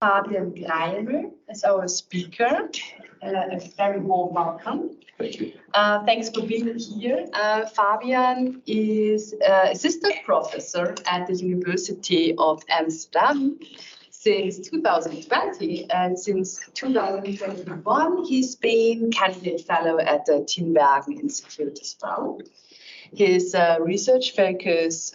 Fabian Greimel as our speaker. A very warm welcome. Thank you. Thanks for being here. Fabian is assistant professor at the University of Amsterdam since 2020, and since 2021 he's been candidate fellow at the Tinbergen Institute as well. His research focus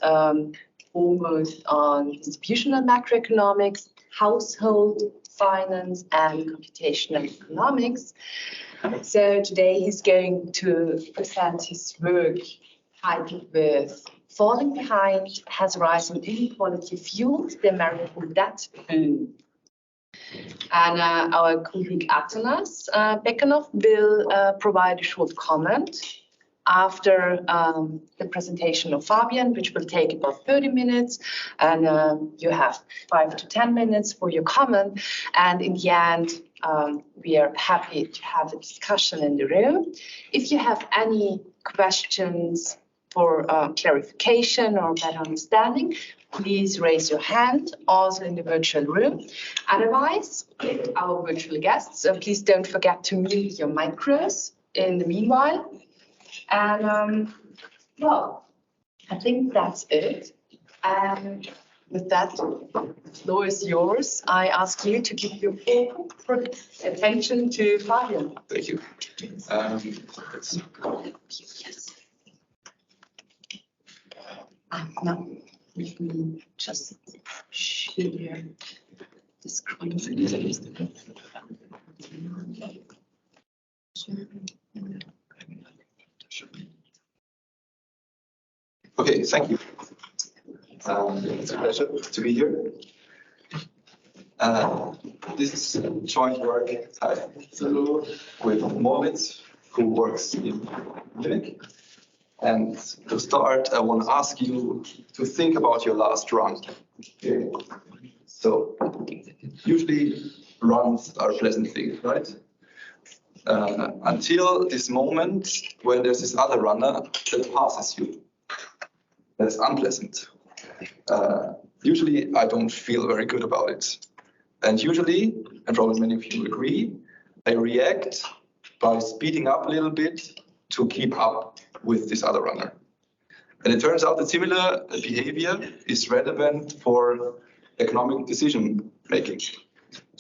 foremost on distributional macroeconomics, household finance, and computational economics. So today he's going to present his work titled with Falling Behind Has Rising Inequality Fueled the American Debt Boom. And our colleague Atanas Pekanov will provide a short comment after the presentation of Fabian, which will take about 30 minutes, and you have 5 to 10 minutes for your comment. And in the end, we are happy to have a discussion in the room. If you have any questions for clarification or better understanding, please raise your hand, also in the virtual room. Otherwise, with our virtual guests, please don't forget to mute your micros in the meanwhile. And well, I think that's it. And with that, the floor is yours. I ask you to give your full attention to Fabian. Thank you. Yes. Now, let me just share the screen. Okay, thank you. It's a pleasure to be here. This is joint work I do with Moritz, who works in Munich. And to start, I want to ask you to think about your last run. Okay. So, usually runs are a pleasant thing, right? Until this moment when there's this other runner that passes you. That's unpleasant. Usually I don't feel very good about it. And usually, and probably many of you agree, I react by speeding up a little bit to keep up with this other runner. And it turns out that similar behavior is relevant for economic decision making.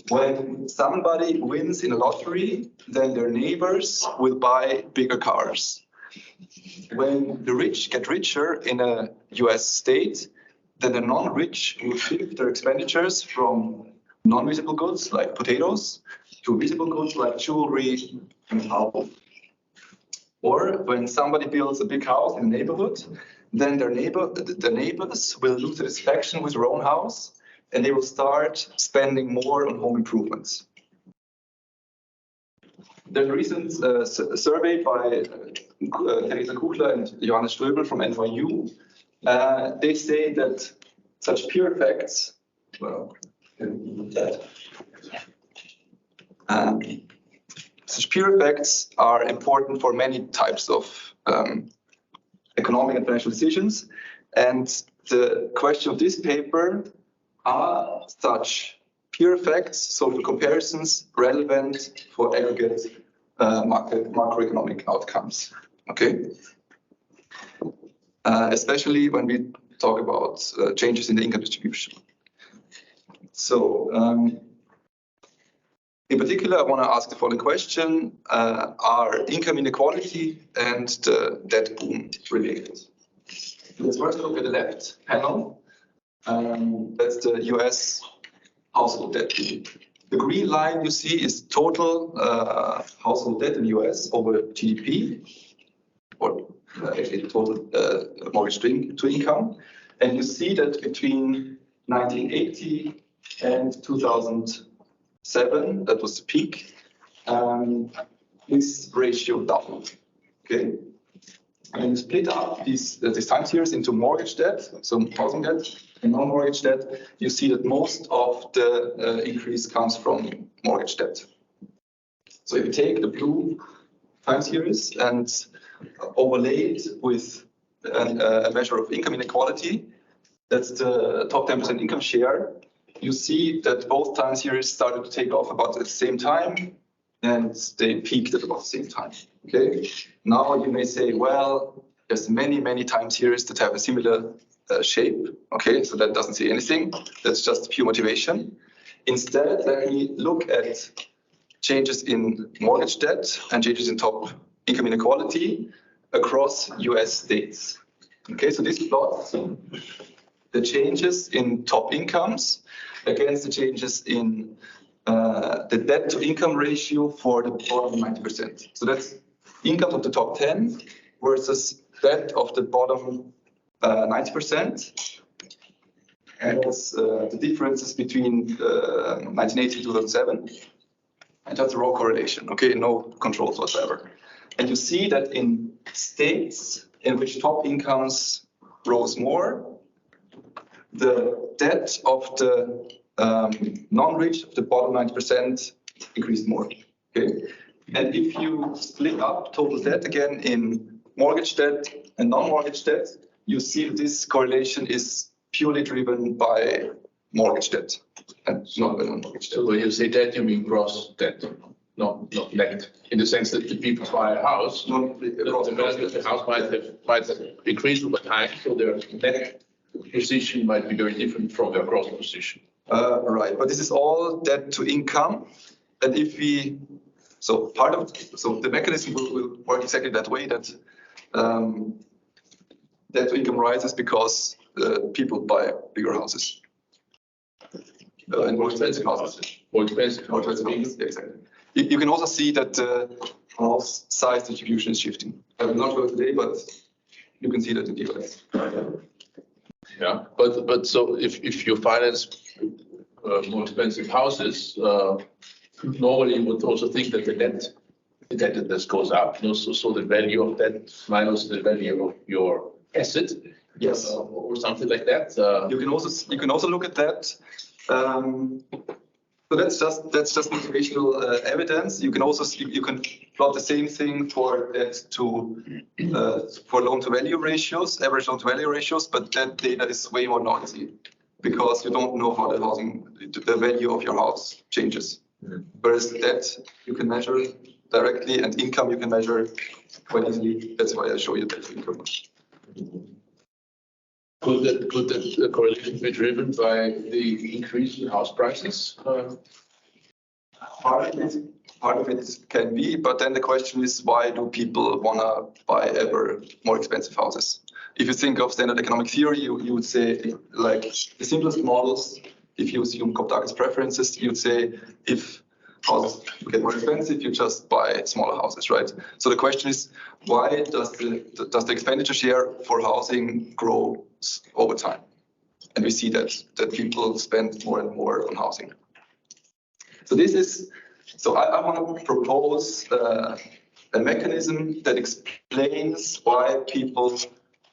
When somebody wins in a lottery, then their neighbors will buy bigger cars. When the rich get richer in a US state, then the non-rich will shift their expenditures from non-visible goods like potatoes to visible goods like jewelry and household. Or when somebody builds a big house in a neighborhood, then the neighbors will lose satisfaction with their own house, and they will start spending more on home improvements. There's a recent survey by Theresa Kuchler and Johannes Ströbel from NYU. They say that such peer effects, such peer effects are important for many types of economic and financial decisions. And the question of this paper, are such peer effects, social comparisons, relevant for aggregate macroeconomic outcomes? Okay. Especially when we talk about changes in the income distribution. So, in particular, I want to ask the following question: are income inequality and the debt boom related? Let's first look at the left panel. That's the US household debt. The green line you see is total household debt in the US over GDP, or actually total mortgage to income. And you see that between 1980 and 2007, that was the peak, this ratio doubled. Okay. And split up these time series into mortgage debt, so housing debt, and non-mortgage debt. You see that most of the increase comes from mortgage debt. So if you take the blue time series and overlay it with a measure of income inequality, that's the top 10% income share, you see that both time series started to take off about at the same time, and they peaked at about the same time. Okay. Now you may say, well, there's many time series that have a similar shape. Okay, so that doesn't say anything. That's just pure motivation. Instead, let me look at changes in mortgage debt and changes in top income inequality across US states. Okay, so this plot the changes in top incomes against the changes in the debt to income ratio for the bottom 90%. So that's income of the top 10 versus debt of the bottom 90%. And that's the differences between 1980 and 2007. And that's a raw correlation, okay, no controls whatsoever. And you see that in states in which top incomes rose more, the debt of the non-rich of the bottom 90% increased more. Okay, and if you split up total debt again in mortgage debt and non-mortgage debt, you see this correlation is purely driven by mortgage debt and not by non-mortgage debt. So when you say debt, you mean gross debt, not net, in the sense that the people buy a house, the value of the house might have increased over time, so their net position might be very different from their gross position. Right, but this is all debt to income, and if we, so the mechanism will work exactly that way, that debt to income rises because people buy bigger houses and more expensive houses. More expensive houses, yeah, exactly. You can also see that the house size distribution is shifting. I will not go today, but you can see that in the US. Yeah, but so if you finance more expensive houses, normally you would also think that the indebtedness goes up. You know, so the value of that minus the value of your asset, yes, or something like that. You can also look at that. So that's just motivational evidence. You can also plot the same thing for debt to for loan to value ratios, average loan to value ratios, but that data is way more noisy because you don't know how the value of your house changes. Mm-hmm. Whereas debt you can measure directly and income you can measure quite easily. That's why I show you debt to income. Could that correlation be driven by the increase in house prices? Part of it can be, but then the question is, why do people want to buy ever more expensive houses? If you think of standard economic theory, you would say, like, the simplest models, if you assume Koptakis preferences, you'd say, if houses get more expensive, you just buy smaller houses, right? So the question is, why does the expenditure share for housing grow over time? And we see that people spend more and more on housing. So I want to propose a mechanism that explains why people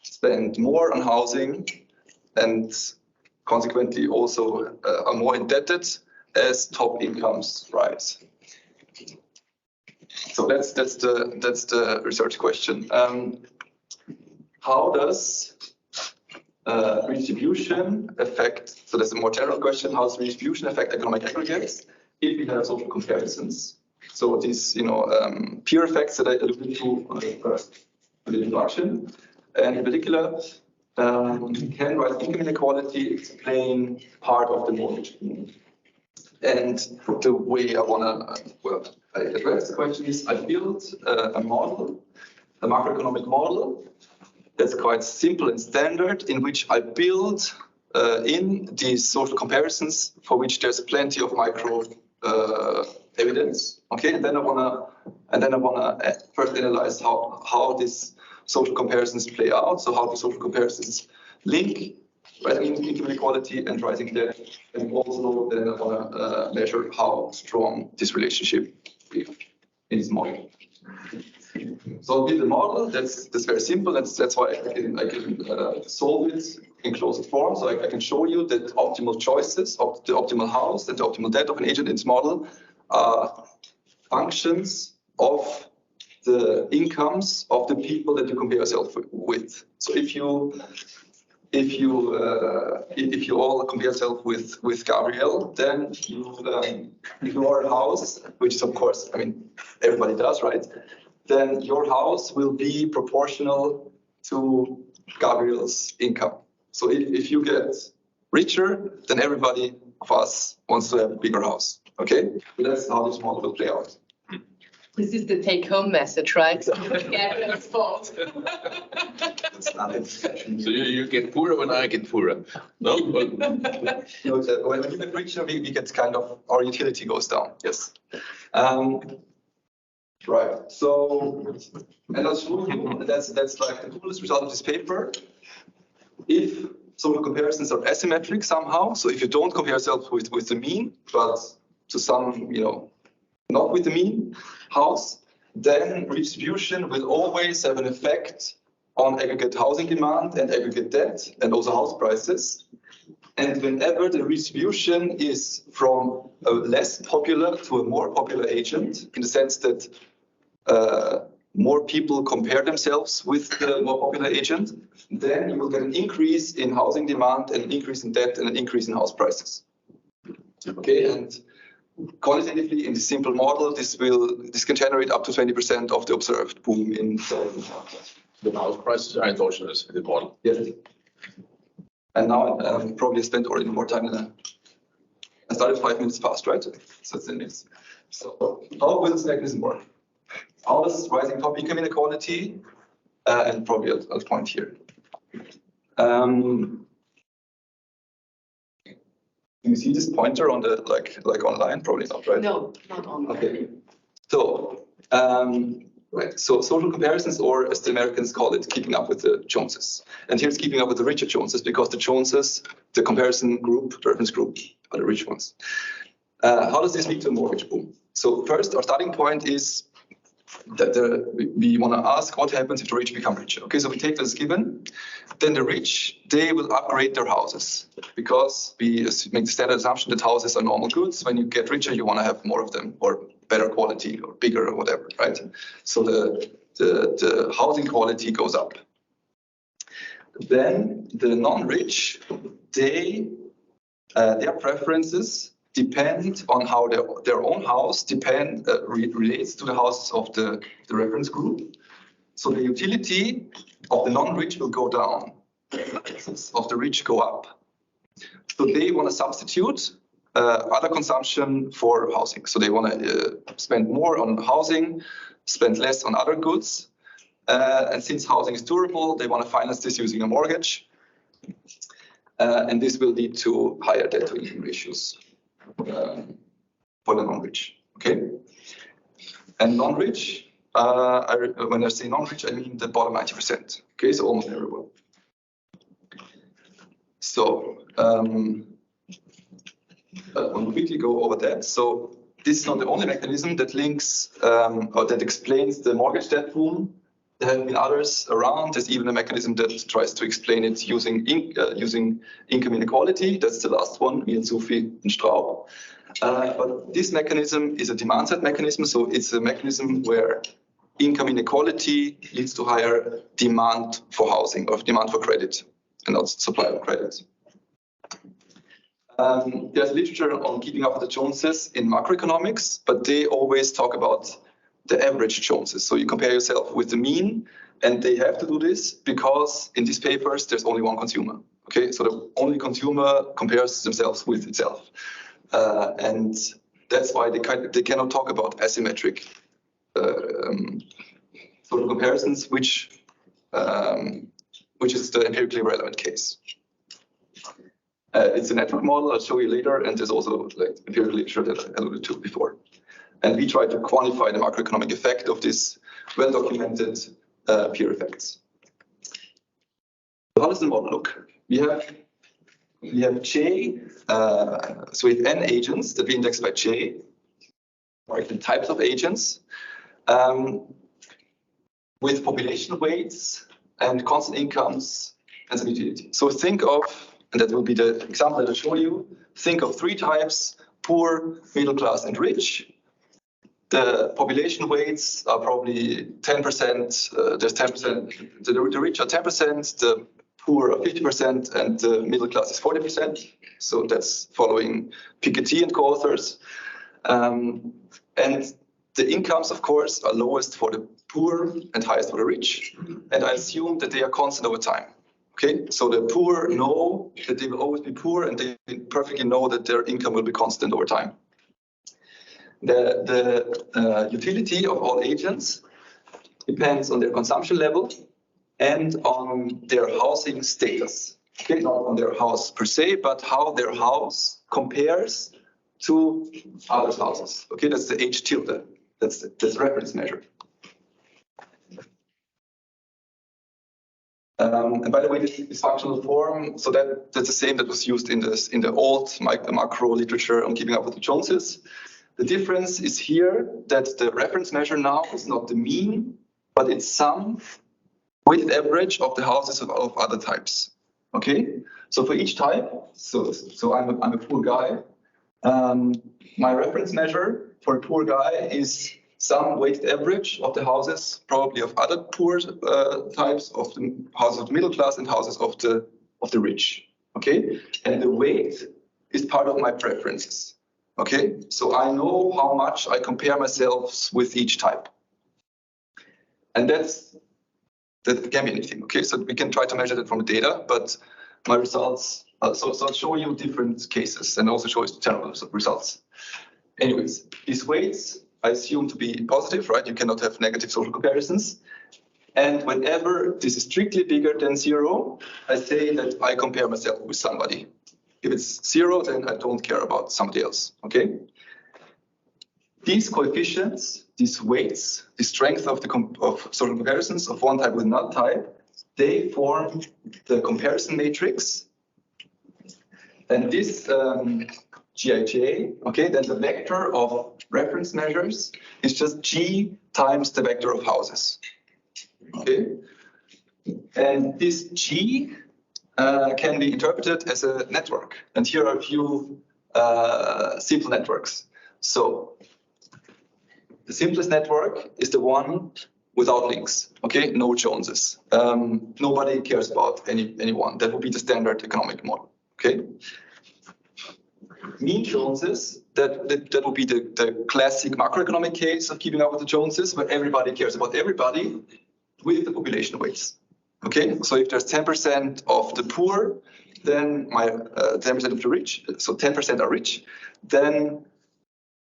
spend more on housing and consequently also are more indebted as top incomes rise. So that's the research question. How does redistribution affect? So that's a more general question. How does redistribution affect economic aggregates if we have social comparisons? So these, peer effects that I alluded to first in the introduction, and in particular, can rising income inequality explain part of the mortgage boom? And the way I want to address the question is, I built a model, a macroeconomic model that's quite simple and standard, in which I build in these social comparisons for which there's plenty of micro evidence. Okay, and then I wanna first analyze how these social comparisons play out. So how do social comparisons link rising income inequality and rising debt, and also then I wanna measure how strong this relationship is in this model. So I'll build a model that's very simple. That's why I can solve it in closed form. So I can show you that optimal choices of the optimal house and the optimal debt of an agent in this model are functions of the incomes of the people that you compare yourself with. So if you if you all compare yourself with Gabriel, then your house, which is of course, I mean, everybody does, right? Then your house will be proportional to Gabriel's income. So if you get richer, then everybody of us wants to have a bigger house. Okay, so that's how this model will play out. This is the take-home message, right? Gabriel's fault. That's not it. So you get poorer when I get poorer. No? When you get richer, we get kind of, our utility goes down. Yes. Right. So, and I'll show you, that's like the coolest result of this paper. If social comparisons are asymmetric somehow, so if you don't compare yourself with the mean, but to some, not with the mean house, then redistribution will always have an effect on aggregate housing demand and aggregate debt and also house prices. And whenever the redistribution is from a less popular to a more popular agent, in the sense that more people compare themselves with the more popular agent, then you will get an increase in housing demand, an increase in debt, and an increase in house prices. Okay, and quantitatively in this simple model, this can generate up to 20% of the observed boom in the house prices are endogenous in the model. Yes. And now probably spent already more time than I started 5 minutes past, right? So it's 10 minutes. So how will this mechanism work? How does rising top income inequality, and probably I'll point here. Do you see this pointer on the like online? Probably not, right? No, not online. Okay. So right. So social comparisons, or as the Americans call it, keeping up with the Joneses. And here's keeping up with the richer Joneses, because the Joneses, the comparison group, the reference group, are the rich ones. How does this lead to a mortgage boom? So first, our starting point is that we want to ask what happens if the rich become richer. Okay, so we take this given, then the rich, they will upgrade their houses, because we make the standard assumption that houses are normal goods. When you get richer, you want to have more of them, or better quality, or bigger, or whatever, right? So the housing quality goes up. Then the non-rich, their preferences depend on how their own house relates to the houses of the reference group. So the utility of the non-rich will go down, of the rich go up. So they want to substitute other consumption for housing. So they want to spend more on housing, spend less on other goods. And since housing is durable, they want to finance this using a mortgage. And this will lead to higher debt to income ratios for the non-rich. Okay. And non-rich, when I say non-rich, I mean the bottom 90%. Okay, so almost everyone. So I'll quickly go over that. So this is not the only mechanism that links or that explains the mortgage debt boom. There have been others around. There's even a mechanism that tries to explain it using income inequality. That's the last one, me and Sufi and Straub. But this mechanism is a demand-side mechanism. So it's a mechanism where income inequality leads to higher demand for housing, or demand for credit, and not supply of credit. There's literature on keeping up with the Joneses in macroeconomics, but they always talk about the average Joneses. So you compare yourself with the mean, and they have to do this because in these papers, there's only one consumer. Okay, so the only consumer compares themselves with itself. And that's why they cannot talk about asymmetric sort of comparisons, which is the empirically relevant case. It's a network model, I'll show you later, and there's also like empirical literature that I alluded to before. And we try to quantify the macroeconomic effect of this well-documented peer effects. So how does the model look? We have J, so we have N agents that we index by J, or the types of agents, with population weights and constant incomes and some utility. So think of, and that will be the example that I'll show you, think of 3 types: poor, middle class, and rich. The population weights are probably 10%, there's 10%, the rich are 10%, the poor are 50% and the middle class is 40%. So that's following Piketty and co-authors. And the incomes, of course, are lowest for the poor and highest for the rich. And I assume that they are constant over time. Okay, so the poor know that they will always be poor and they perfectly know that their income will be constant over time. The utility of all agents depends on their consumption level and on their housing status. Okay, not on their house per se, but how their house compares to other houses. Okay, that's the H tilde. That's the reference measure. And by the way, this functional form, so that's the same that was used in the old macro literature on keeping up with the Joneses. The difference is here that the reference measure now is not the mean, but it's some weighted average of the houses of other types. Okay, so for each type, so I'm a poor guy. My reference measure for a poor guy is some weighted average of the houses, probably of other poor types, of the houses of the middle class and houses of the rich. Okay, and the weight is part of my preferences. Okay, so I know how much I compare myself with each type, and that can be anything. Okay, so we can try to measure that from the data, but my results. So I'll show you different cases and also show you general results. Anyways, these weights I assume to be positive, right? You cannot have negative social comparisons. And whenever this is strictly bigger than 0, I say that I compare myself with somebody. If it's 0, then I don't care about somebody else, okay? These coefficients, these weights, the strength of social comparisons of one type with another type, they form the comparison matrix. And this Gij, okay, then the vector of reference measures is just G times the vector of houses. Okay, and this G can be interpreted as a network. And here are a few simple networks. So the simplest network is the one without links. Okay, no Joneses. Nobody cares about anyone. That would be the standard economic model. Okay. Mean Joneses, that would be the classic macroeconomic case of keeping up with the Joneses, where everybody cares about everybody with the population weights. Okay, so if there's 10% of the poor, then 10% of the rich, so 10% are rich, then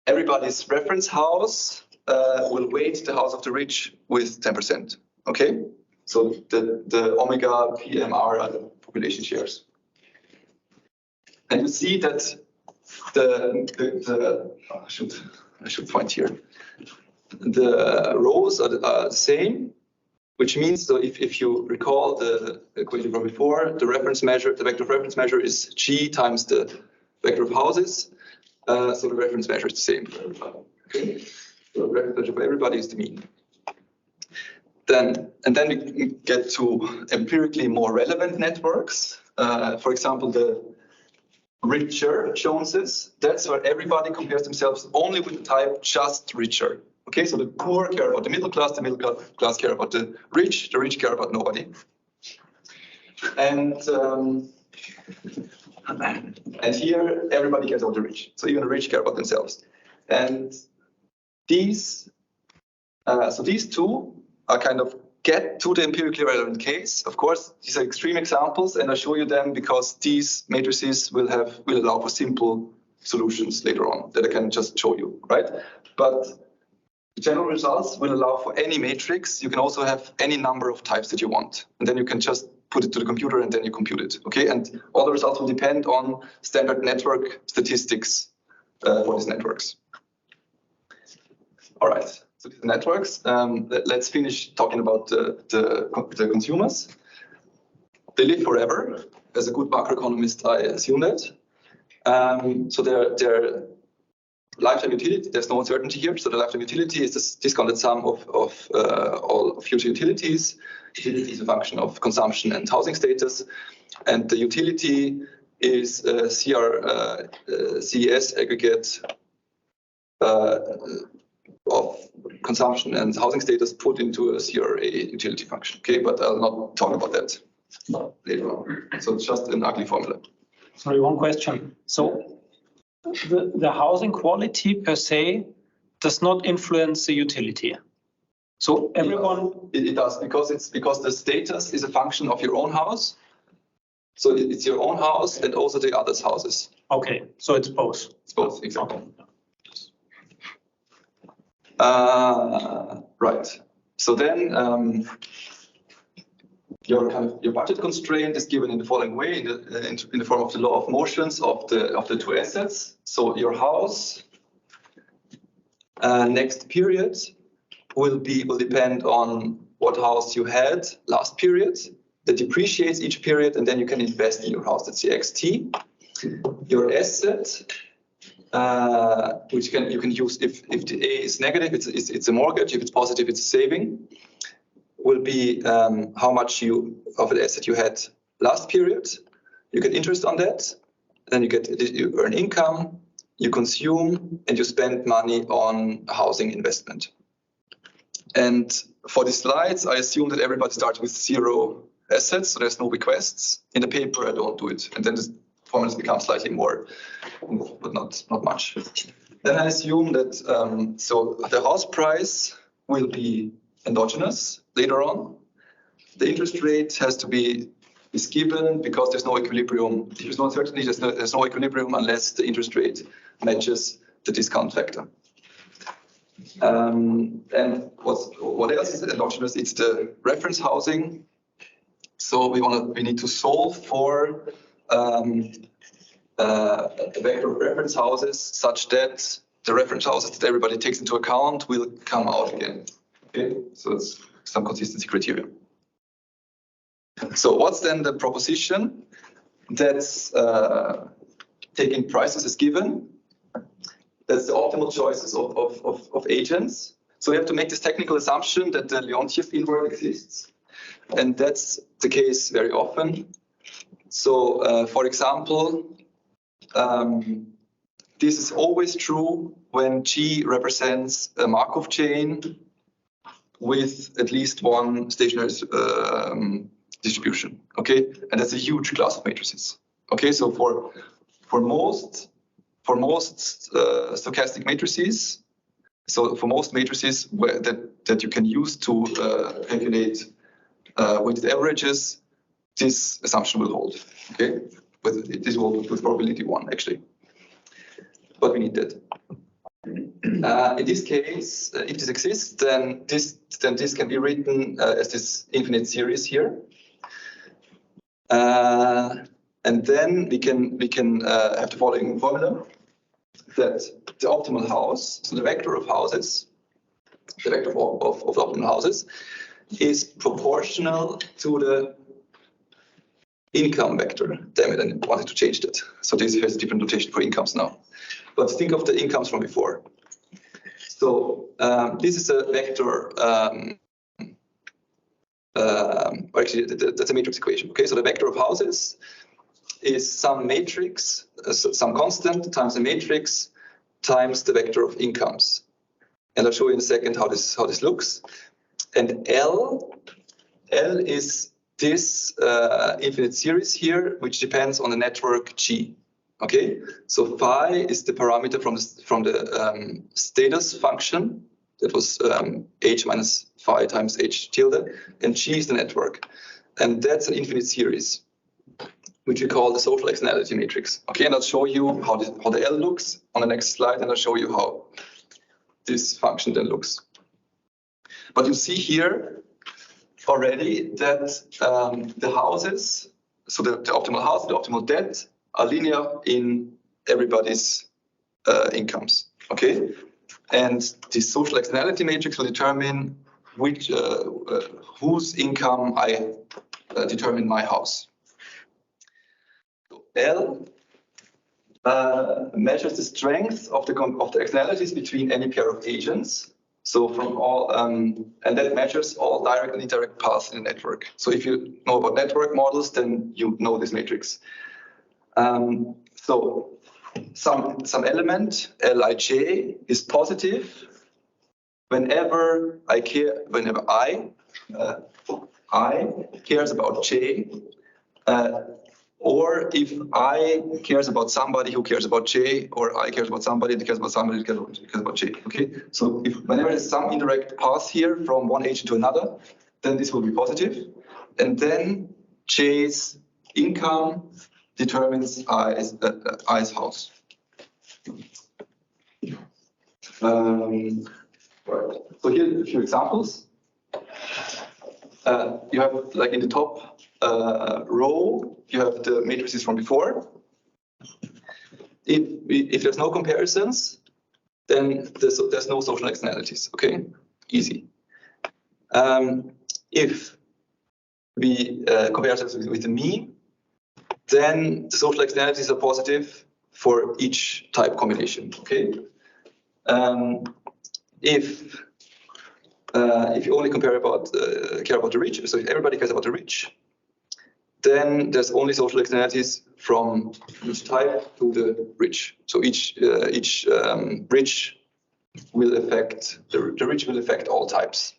everybody's reference house will weight the house of the rich with 10%. Okay, so the omega PMR are the population shares. And you see that I should point here. The rows are the same, which means, so if you recall the equation from before, the reference measure, the vector of reference measure is G times the vector of houses. So the reference measure is the same for everybody. Okay, so the reference measure for everybody is the mean. Then we get to empirically more relevant networks. For example, the richer Joneses, that's where everybody compares themselves only with the type just richer. Okay, so the poor care about the middle class class care about the rich care about nobody. And here everybody cares about the rich, so even the rich care about themselves. And these two are kind of get to the empirically relevant case. Of course, these are extreme examples, and I show you them because these matrices will allow for simple solutions later on that I can just show you, right? But the general results will allow for any matrix. You can also have any number of types that you want, and then you can just put it to the computer and then you compute it, okay? And all the results will depend on standard network statistics for these networks. All right. So the networks, let's finish talking about the consumers. They live forever. As a good macroeconomist, I assume that. So their lifetime utility, there's no uncertainty here. So the lifetime utility is the discounted sum of all future utilities. Utility is a function of consumption and housing status. And the utility is CES aggregate of consumption and housing status put into a CRA utility function. Okay, but I'll not talk about that. later on. So it's just an ugly formula. Sorry, one question. So the housing quality per se does not influence the utility. So everyone. It does because the status is a function of your own house. So it's your own house and also the others' houses. Okay, so it's both. It's both, exactly. Right. So then your budget constraint is given in the following way, in the form of the law of motions of the two assets. So your house next period will depend on what house you had last period. That depreciates each period, and then you can invest in your house. That's the XT. Your asset, which you can use if the A is negative, it's a mortgage. If it's positive, it's a saving. Will be how much of an asset you had last period. You get interest on that. Then you earn income. You consume, and you spend money on housing investment. And for the slides, I assume that everybody starts with 0 assets, so there's no requests. In the paper, I don't do it. And then the formulas become slightly more, but not much. Then I assume that, so the house price will be endogenous later on. The interest rate has to is given because there's no equilibrium. There's no uncertainty, there's no equilibrium unless the interest rate matches the discount factor. And what else is endogenous? It's the reference housing. So we need to solve for a vector of reference houses such that the reference houses that everybody takes into account will come out again. Okay, so it's some consistency criteria. So what's then the proposition that's taking prices as given? That's the optimal choices of agents. So we have to make this technical assumption that the Leontief invert exists. And that's the case very often. So, for example, this is always true when G represents a Markov chain with at least one stationary distribution. Okay, and that's a huge class of matrices. Okay, so for most stochastic matrices, so for most matrices that you can use to calculate weighted averages, this assumption will hold. Okay, this will hold with probability 1 actually, but we need that. In this case, if this exists, then this can be written as this infinite series here, and then we can have the following formula: that the optimal house, so the vector of houses, the vector of optimal houses, is proportional to the income vector. Damn it, I wanted to change that. So this has a different notation for incomes now. But think of the incomes from before. So this is a vector, actually that's a matrix equation. Okay, so the vector of houses is some matrix, some constant times a matrix times the vector of incomes. And I'll show you in a second how this looks. And L is this infinite series here, which depends on the network G. Okay, so phi is the parameter from the status function. That was h minus phi times h tilde, and G is the network, and that's an infinite series, which we call the social externality matrix. Okay, and I'll show you how the L looks on the next slide, and I'll show you how this function then looks. But you see here already that the houses, so the optimal house, the optimal debt, are linear in everybody's incomes. Okay, and this social externality matrix will determine which whose income I determine my house. L measures the strength of the externalities between any pair of agents. So from all, and that measures all direct and indirect paths in the network. So if you know about network models, then you know this matrix. So some element Lij is positive whenever I I cares about J, or if I cares about somebody who cares about J, or I cares about somebody that cares about somebody that cares about J. Okay, so if whenever there's some indirect path here from one agent to another, then this will be positive, and then J's income determines I's house. Right. So here are a few examples. You have, like in the top row, you have the matrices from before. If there's no comparisons, then there's no social externalities. Okay, easy. If we compare ourselves with the mean, then the social externalities are positive for each type combination. Okay. If you only care about the rich, so if everybody cares about the rich, then there's only social externalities from each type to the rich. So each rich will affect the rich will affect all types.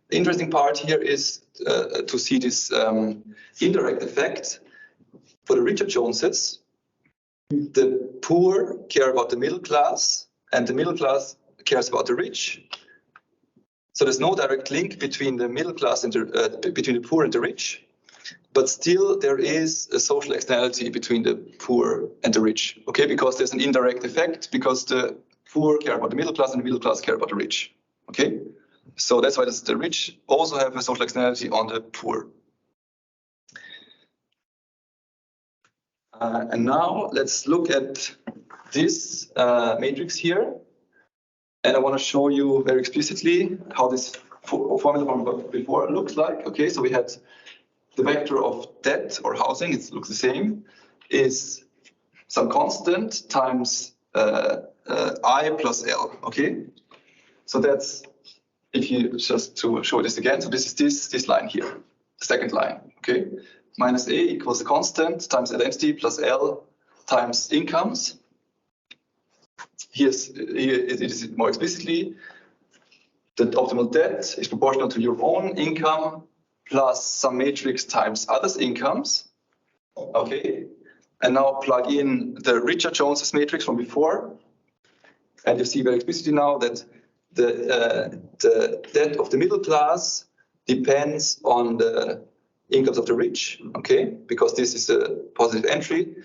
The interesting part here is to see this indirect effect. For the richer Joneses, the poor care about the middle class, and the middle class cares about the rich. So there's no direct link between the middle class and between the poor and the rich, but still there is a social externality between the poor and the rich. Okay, because there's an indirect effect because the poor care about the middle class and the middle class care about the rich. Okay, so that's why the rich also have a social externality on the poor. And now let's look at this matrix here. And I want to show you very explicitly how this formula from before looks like. Okay, so we had the vector of debt or housing, it looks the same, is some constant times I plus L. Okay, so that's, if you just to show this again, so this is this line here, the second line. Okay, minus A equals the constant times identity plus L times incomes. Here it is more explicitly that optimal debt is proportional to your own income plus some matrix times others' incomes. Okay, and now plug in the richer Joneses matrix from before, and you see very explicitly now that the debt of the middle class depends on the incomes of the rich. Okay, because this is a positive entry.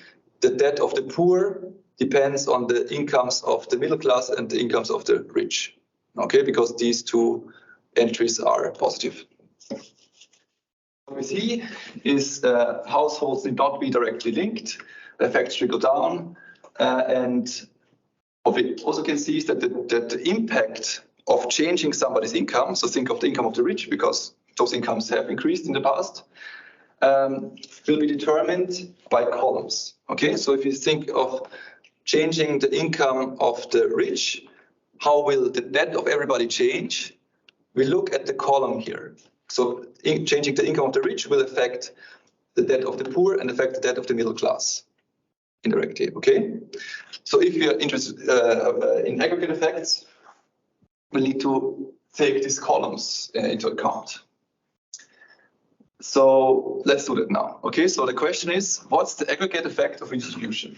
The debt of the poor depends on the incomes of the middle class and the incomes of the rich. Okay, because these two entries are positive. What we see is households need not be directly linked. The effects trickle down, and what we also can see is that the impact of changing somebody's income, so think of the income of the rich because those incomes have increased in the past, will be determined by columns. Okay, so if you think of changing the income of the rich, how will the debt of everybody change? We look at the column here. So changing the income of the rich will affect the debt of the poor and affect the debt of the middle class indirectly. Okay, so if you're interested in aggregate effects, we'll need to take these columns into account. So let's do that now. Okay, so the question is, what's the aggregate effect of redistribution?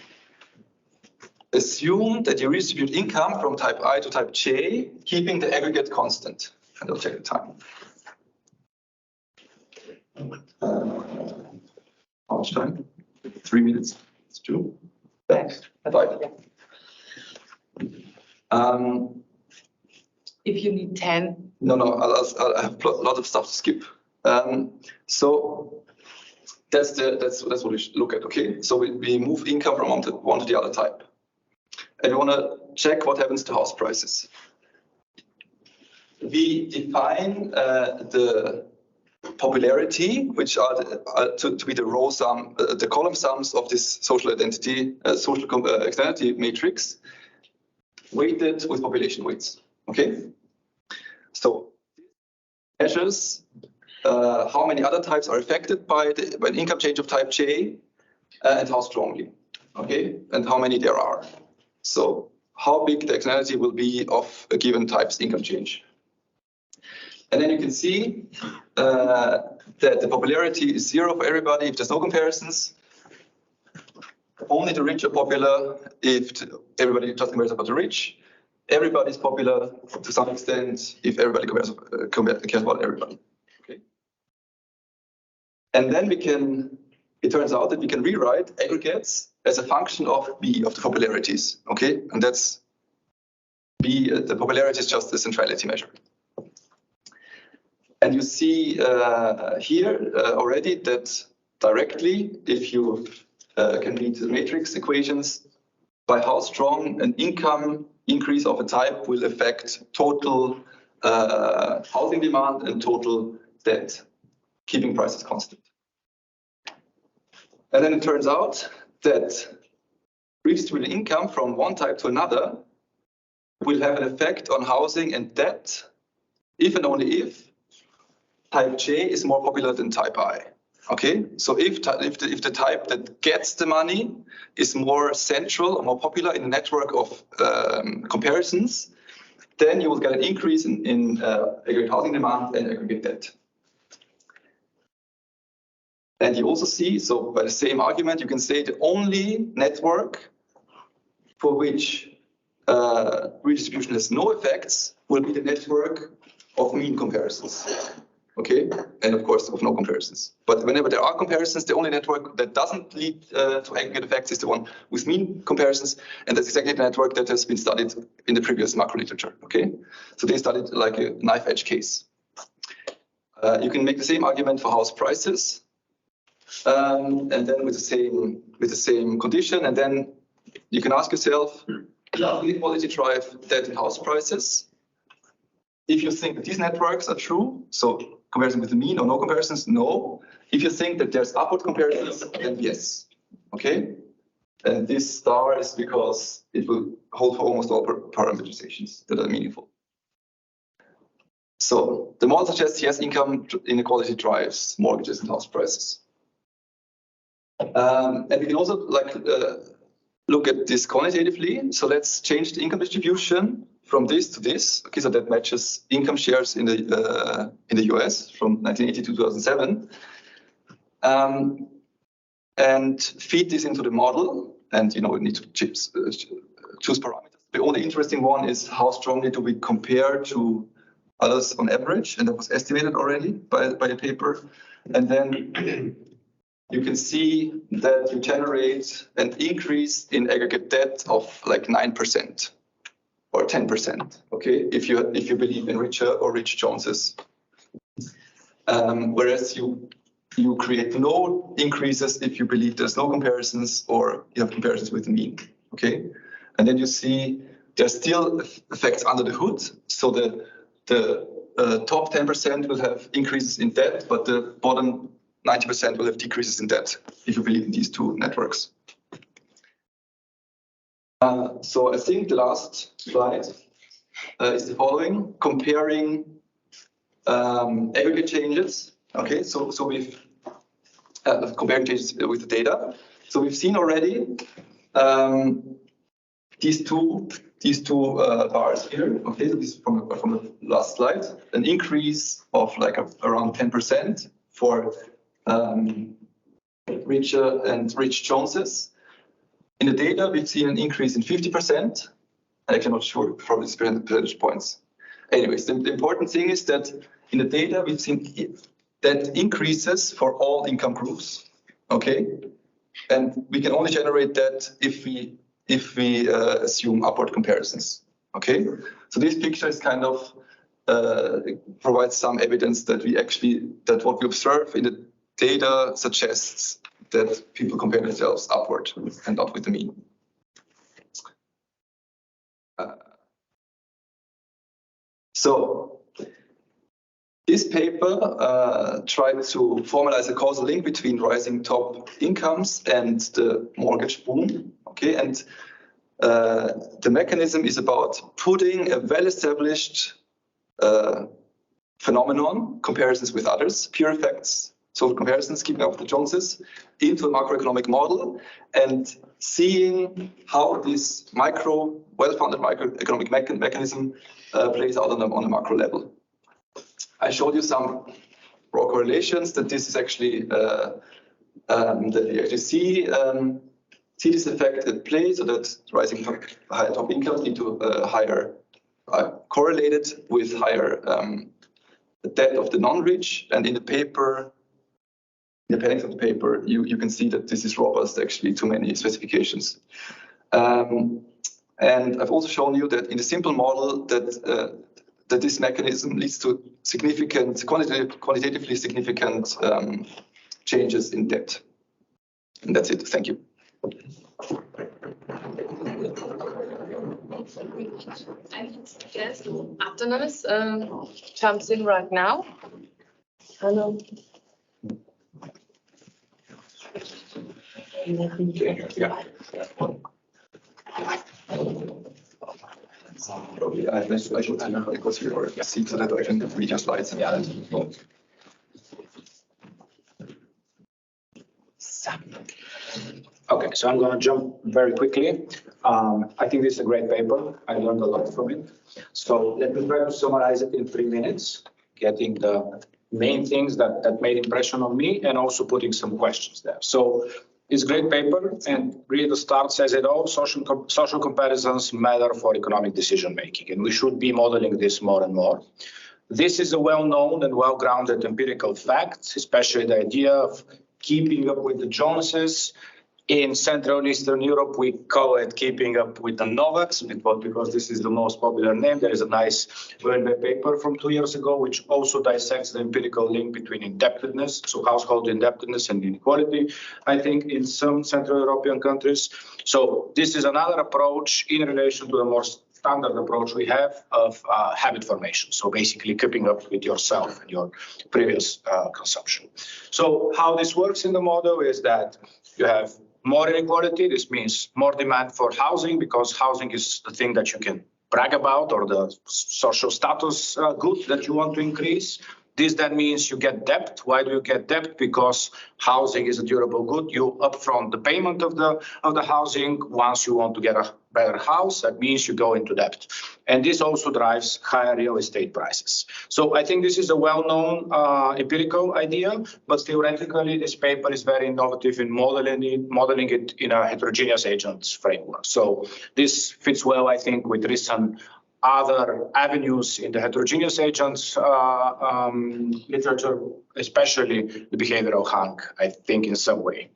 Assume that you redistribute income from type I to type J, keeping the aggregate constant. And I'll check the time. How much time? 3 minutes. It's 2. Thanks. 5. If you need 10. No, I have a lot of stuff to skip. So that's what we should look at. Okay, so we move income from one to the other type, and we want to check what happens to house prices. We define the popularity, which are to be the row sum, the column sums of this social identity, externality matrix, weighted with population weights. Okay, so measures how many other types are affected by an income change of type J, and how strongly. Okay, and how many there are. So how big the externality will be of a given type's income change. And then you can see that the popularity is 0 for everybody if there's no comparisons. Only the rich are popular if everybody just compares about the rich. Everybody's popular to some extent if everybody cares about everybody. Okay. And then it turns out that we can rewrite aggregates as a function of B, of the popularities. Okay, and that's B, the popularity is just the centrality measure. And you see here already that directly, if you can read the matrix equations, by how strong an income increase of a type will affect total housing demand and total debt, keeping prices constant. And then it turns out that redistributed income from one type to another will have an effect on housing and debt if and only if type J is more popular than type I. Okay, so if the type that gets the money is more central or more popular in the network of comparisons, then you will get an increase in aggregate housing demand and aggregate debt. And you also see, so by the same argument, you can say the only network for which redistribution has no effects will be the network of mean comparisons. Okay, and of course of no comparisons. But whenever there are comparisons, the only network that doesn't lead to aggregate effects is the one with mean comparisons, and that's exactly the network that has been studied in the previous macro literature. Okay, so they studied like a knife edge case. You can make the same argument for house prices, and then with the same condition, and then you can ask yourself, does inequality drive debt and house prices? If you think that these networks are true, so comparison with the mean or no comparisons, no. If you think that there's upward comparisons, then yes. Okay? And this star is because it will hold for almost all parameterizations that are meaningful. So the model suggests yes, income inequality drives mortgages and house prices. And we can also look at this quantitatively. So let's change the income distribution from this to this. Okay, so that matches income shares in the US from 1980 to 2007, and feed this into the model. And we need to choose parameters. The only interesting one is how strongly do we compare to others on average, and that was estimated already by a paper. And then you can see that you generate an increase in aggregate debt of like 9%. Or 10%, okay, if you believe in richer or rich Joneses, whereas you create no increases if you believe there's no comparisons or you have comparisons with the mean, okay, and then you see there's still effects under the hood. So the top 10% will have increases in debt, but the bottom 90% will have decreases in debt if you believe in these two networks. So I think the last slide is the following, comparing aggregate changes. Okay, so we've comparing changes with the data. So we've seen already these two bars here. Okay, so this is from the last slide, an increase of like around 10% for richer and rich Joneses. In the data, we've seen an increase in 50%. I cannot sure probably percentage points. Anyways, the important thing is that in the data, we've seen that increases for all income groups. Okay, and we can only generate that if we assume upward comparisons. Okay, so this picture is kind of provides some evidence that what we observe in the data suggests that people compare themselves upward and not with the mean. So this paper tried to formalize a causal link between rising top incomes and the mortgage boom. Okay, and the mechanism is about putting a well-established phenomenon, comparisons with others, pure effects, so comparisons, keeping up with the Joneses, into a macroeconomic model and seeing how this well-founded macroeconomic mechanism plays out on a macro level. I showed you some raw correlations that this is actually that you actually see this effect at play, so that rising higher top incomes lead to higher correlated with higher debt of the non-rich. And in the paper, in the appendix of the paper, you can see that this is robust actually to many specifications. And I've also shown you that in the simple model that that this mechanism leads to significant, quantitatively significant changes in debt. And that's it. Thank you. I guess Atanas jumps in right now. Hello. Yeah. Probably I should because you already see so that I can read your slides. Yeah. Okay, so I'm going to jump very quickly. I think this is a great paper. I learned a lot from it. So let me try to summarize it in 3 minutes, getting the main things that made impression on me and also putting some questions there. So it's a great paper, and really the start says it all. Social comparisons matter for economic decision making, and we should be modeling this more and more. This is a well-known and well-grounded empirical fact, especially the idea of keeping up with the Joneses. In Central and Eastern Europe, we call it keeping up with the Novaks, because this is the most popular name. There is a nice WIFO paper from 2 years ago, which also dissects the empirical link between indebtedness, so household indebtedness and inequality, I think, in some Central European countries. So this is another approach in relation to the more standard approach we have of habit formation. So basically keeping up with yourself and your previous consumption. So how this works in the model is that you have more inequality. This means more demand for housing, because housing is the thing that you can brag about, or the social status good that you want to increase. This then means you get debt. Why do you get debt? Because housing is a durable good. You upfront the payment of the housing. Once you want to get a better house, that means you go into debt. And this also drives higher real estate prices. So I think this is a well-known empirical idea, but theoretically this paper is very innovative in modeling it in a heterogeneous agents framework. So this fits well, I think, with recent other avenues in the heterogeneous agents literature, especially the behavioral hang, I think, in some way.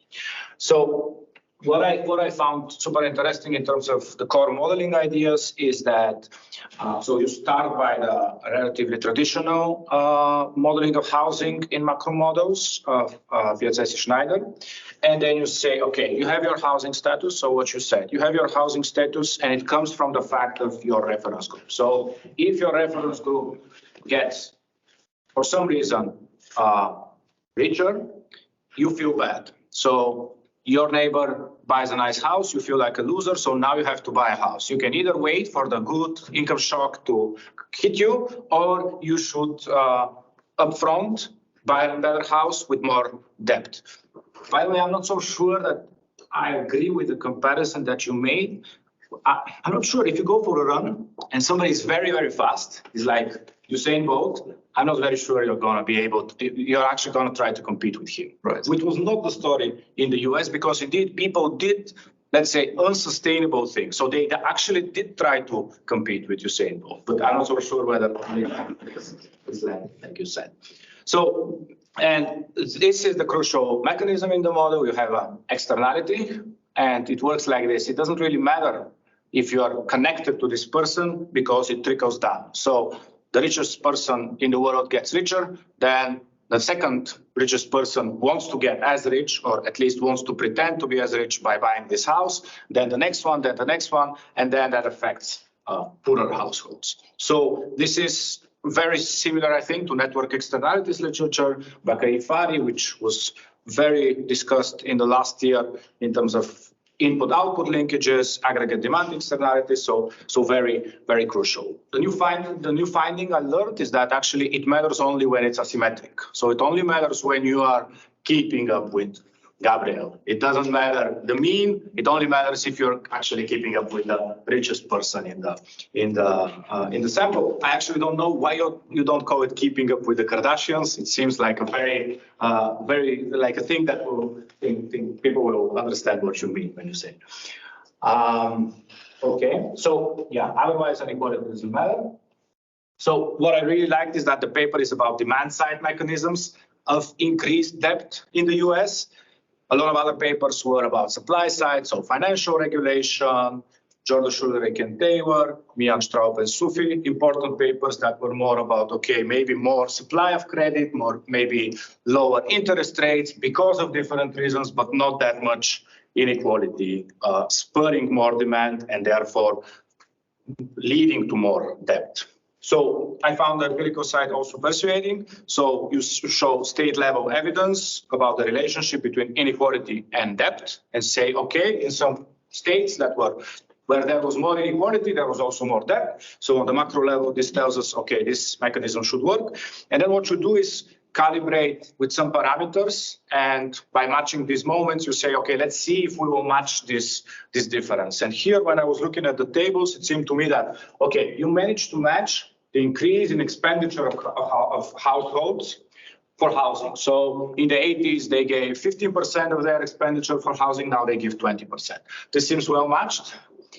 So what I found super interesting in terms of the core modeling ideas is that so you start by the relatively traditional modeling of housing in macro models of Schneider. And then you say, okay, you have your housing status. So what you said, you have your housing status, and it comes from the fact of your reference group. So if your reference group gets, for some reason, richer, you feel bad. So your neighbor buys a nice house, you feel like a loser, so now you have to buy a house. You can either wait for the good income shock to hit you, or you should upfront buy a better house with more debt. By the way, I'm not so sure that I agree with the comparison that you made. I'm not sure if you go for a run and somebody is very, very fast, it's like Usain Bolt, I'm not very sure you're going to be able to, you're actually going to try to compete with him. Right. Which was not the story in the US, because indeed people did, let's say, unsustainable things. So they actually did try to compete with Usain Bolt, but I'm not so sure whether it's like you said. So, and this is the crucial mechanism in the model. You have an externality, and it works like this. It doesn't really matter if you are connected to this person, because it trickles down. So the richest person in the world gets richer, then the second richest person wants to get as rich, or at least wants to pretend to be as rich by buying this house, then the next one, then the next one, and then that affects poorer households. So this is very similar, I think, to network externalities literature by Kaifari, which was very discussed in the last year in terms of input-output linkages, aggregate demand externalities, so very, very crucial. The new finding I learned is that actually it matters only when it's asymmetric. So it only matters when you are keeping up with Gabriel. It doesn't matter the mean. It only matters if you're actually keeping up with the richest person in the sample. I actually don't know why you don't call it keeping up with the Kardashians. It seems like a very like a thing that will think people will understand what you mean when you say. Okay, so yeah, otherwise inequality doesn't matter. So what I really liked is that the paper is about demand side mechanisms of increased debt in the US. A lot of other papers were about supply side, so financial regulation, Jordan Schuller, and Taylor, Mian Straub, and Sufi, important papers that were more about, okay, maybe more supply of credit, more maybe lower interest rates because of different reasons, but not that much inequality, spurring more demand and therefore leading to more debt. So I found the empirical side also persuading. So you show state level evidence about the relationship between inequality and debt and say, okay, in some states that were where there was more inequality, there was also more debt. So on the macro level, this tells us, okay, this mechanism should work. And then what you do is calibrate with some parameters. And by matching these moments, you say, okay, let's see if we will match this difference. And here, when I was looking at the tables, it seemed to me that, okay, you managed to match the increase in expenditure of households for housing. So in the 80s, they gave 15% of their expenditure for housing. Now they give 20%. This seems well matched.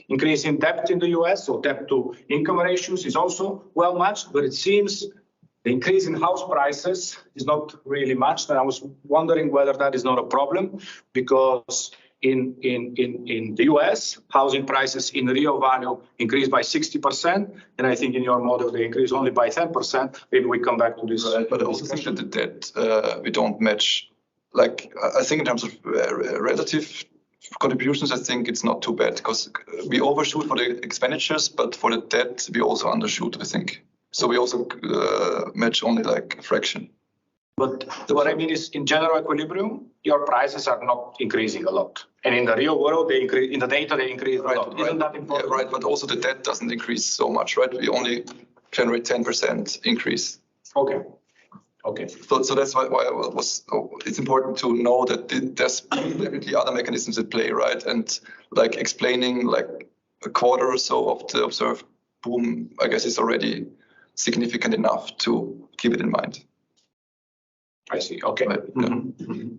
Increase in debt in the US, so debt to income ratios is also well matched, but it seems the increase in house prices is not really matched. And I was wondering whether that is not a problem, because in the US, housing prices in real value increased by 60%. And I think in your model, they increase only by 10%. Maybe we come back to this. Right, but I also think that the debt we don't match. Like, I think in terms of relative contributions, I think it's not too bad, because we overshoot for the expenditures, but for the debt, we also undershoot, I think. So we also match only like a fraction. But what I mean is, in general equilibrium, your prices are not increasing a lot. And in the real world, they increase, in the data, they increase a lot. Isn't that important? Yeah, right, but also the debt doesn't increase so much, right? We only generate 10% increase. Okay. Okay. So that's why it's important to know that there's definitely other mechanisms at play, right? And like explaining like a quarter or so of the observed boom, I guess, is already significant enough to keep it in mind. I see. Okay. Right. Yeah. Mm-hmm.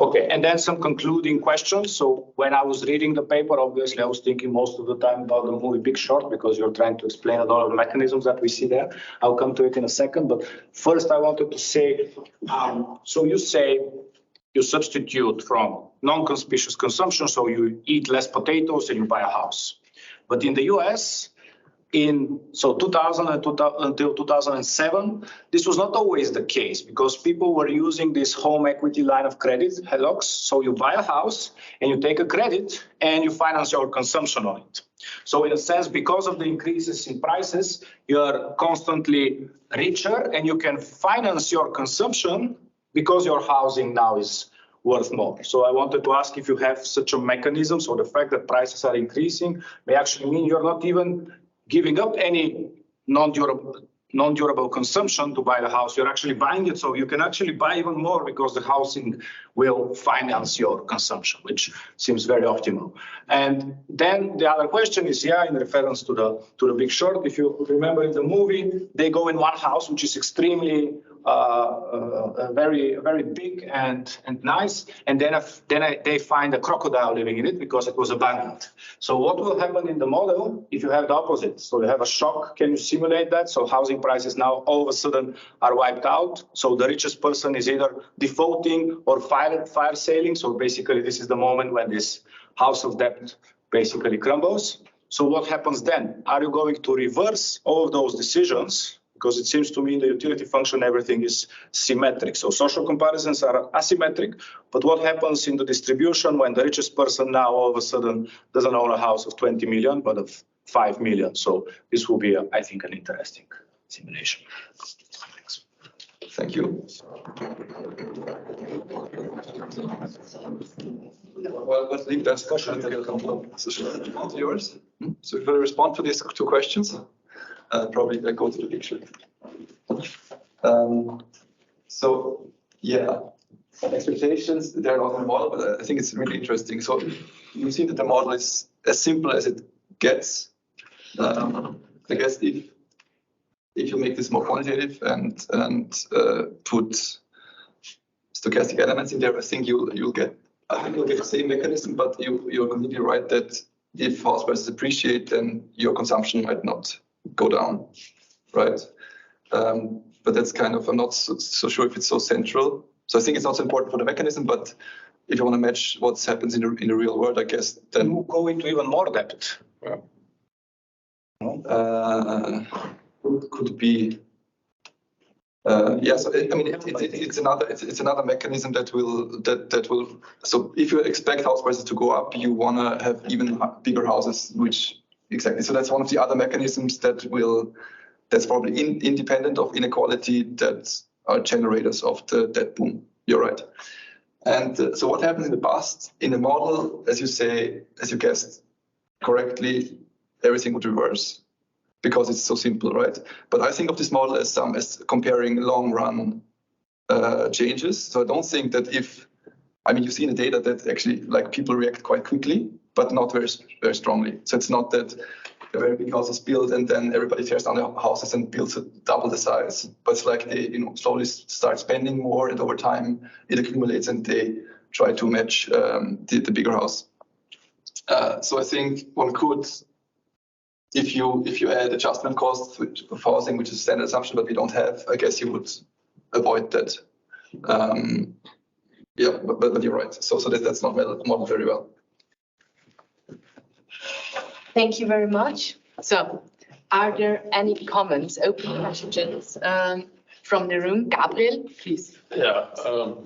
Okay, and then some concluding questions. So when I was reading the paper, obviously I was thinking most of the time about the movie Big Short, because you're trying to explain a lot of the mechanisms that we see there. I'll come to it in a second, but first I wanted to say, so you say you substitute from non-conspicuous consumption, so you eat less potatoes and you buy a house. But in the US, in 2000 until 2007, this was not always the case, because people were using this home equity line of credit, HELOCs. So you buy a house and you take a credit and you finance your consumption on it. So in a sense, because of the increases in prices, you're constantly richer and you can finance your consumption because your housing now is worth more. So I wanted to ask if you have such a mechanism, so the fact that prices are increasing may actually mean you're not even giving up any non-durable consumption to buy the house. You're actually buying it, so you can actually buy even more because the housing will finance your consumption, which seems very optimal. And then the other question is, in reference to the Big Short, if you remember in the movie, they go in one house, which is extremely very, very big and nice, and then they find a crocodile living in it because it was abandoned. So what will happen in the model if you have the opposite? So you have a shock. Can you simulate that? So housing prices now all of a sudden are wiped out. So the richest person is either defaulting or fire sailing. So basically this is the moment when this house of debt basically crumbles. So what happens then? Are you going to reverse all of those decisions? Because it seems to me in the utility function, everything is symmetric. So social comparisons are asymmetric. But what happens in the distribution when the richest person now all of a sudden doesn't own a house of 20 million, but of 5 million? So this will be, I think, an interesting simulation. Thanks. Thank you. Well, let's leave that discussion until a couple of yours. So if you respond to these two questions, probably I go to the picture. So yeah, expectations, they're not in the model, but I think it's really interesting. So you see that the model is as simple as it gets. I guess if you make this more quantitative and put stochastic elements in there, I think you'll get the same mechanism, but you're completely right that if house prices appreciate, then your consumption might not go down, right? But that's kind of, I'm not so sure if it's so central. So I think it's not so important for the mechanism, but if you want to match what happens in the real world, I guess then You go into even more depth. could be. So I mean, it's another mechanism that will. So if you expect house prices to go up, you want to have even bigger houses, which exactly. So that's one of the other mechanisms that's probably independent of inequality, that are generators of that boom. You're right. And so what happened in the past in the model, as you guessed correctly, everything would reverse, because it's so simple, right? But I think of this model as comparing long run changes. So I don't think that you see in the data that actually like people react quite quickly, but not very strongly. So it's not that a very big house is built and then everybody tears down their houses and builds double the size. But it's like they slowly start spending more, and over time it accumulates and they try to match the bigger house. So I think one could, if you add adjustment costs of housing, which is a standard assumption, but we don't have, I guess you would avoid that. But you're right. So that's not modeled very well. Thank you very much. So, are there any comments, open questions from the room? Gabriel, please. Yeah. So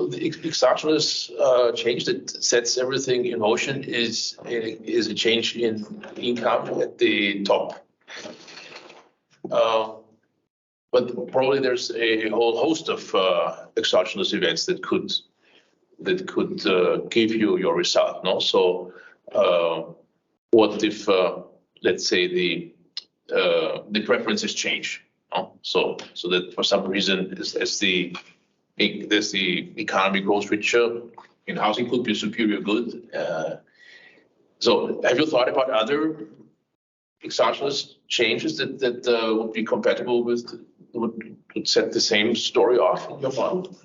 the exogenous change that sets everything in motion is a change in income at the top. But probably there's a whole host of exogenous events that could give you your result. No, so what if let's say the preferences change? No? So that for some reason, as the economy grows richer, in housing could be a superior good. So have you thought about other exogenous changes that would be compatible with, would set the same story off in your model?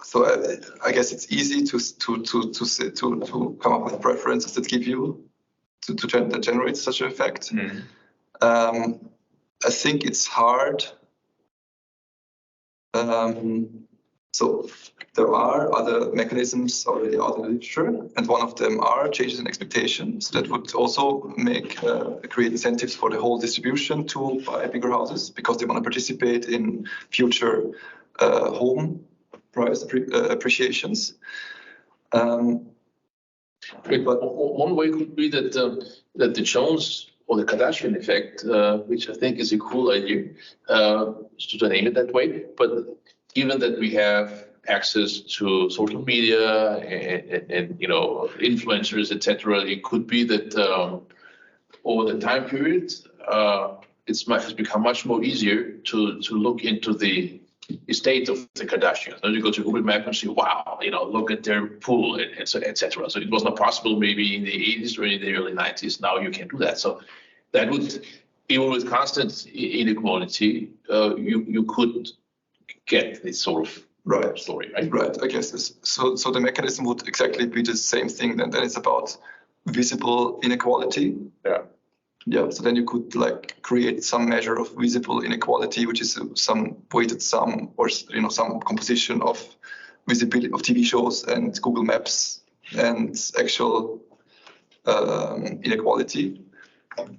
So I guess it's easy to come up with preferences that give you that generate such an effect. Mm-hmm. I think it's hard. So there are other mechanisms already out in the literature, and one of them are changes in expectations that would also create incentives for the whole distribution to buy bigger houses, because they want to participate in future home price appreciations. But one way could be that the Jones or the Kardashian effect, which I think is a cool idea, to name it that way. But given that we have access to social media and influencers, etc., it could be that over the time period, it's become much more easier to look into the estate of the Kardashians. Now you go to Google Maps and see, wow, look at their pool, etc. So it was not possible maybe in the 80s or in the early 90s. Now you can do that. So that would, even with constant inequality, you could get this sort of story, right? Right, I guess. So the mechanism would exactly be the same thing. Then it's about visible inequality. Yeah, so then you could create some measure of visible inequality, which is some weighted sum or some composition of visibility of TV shows and Google Maps and actual inequality.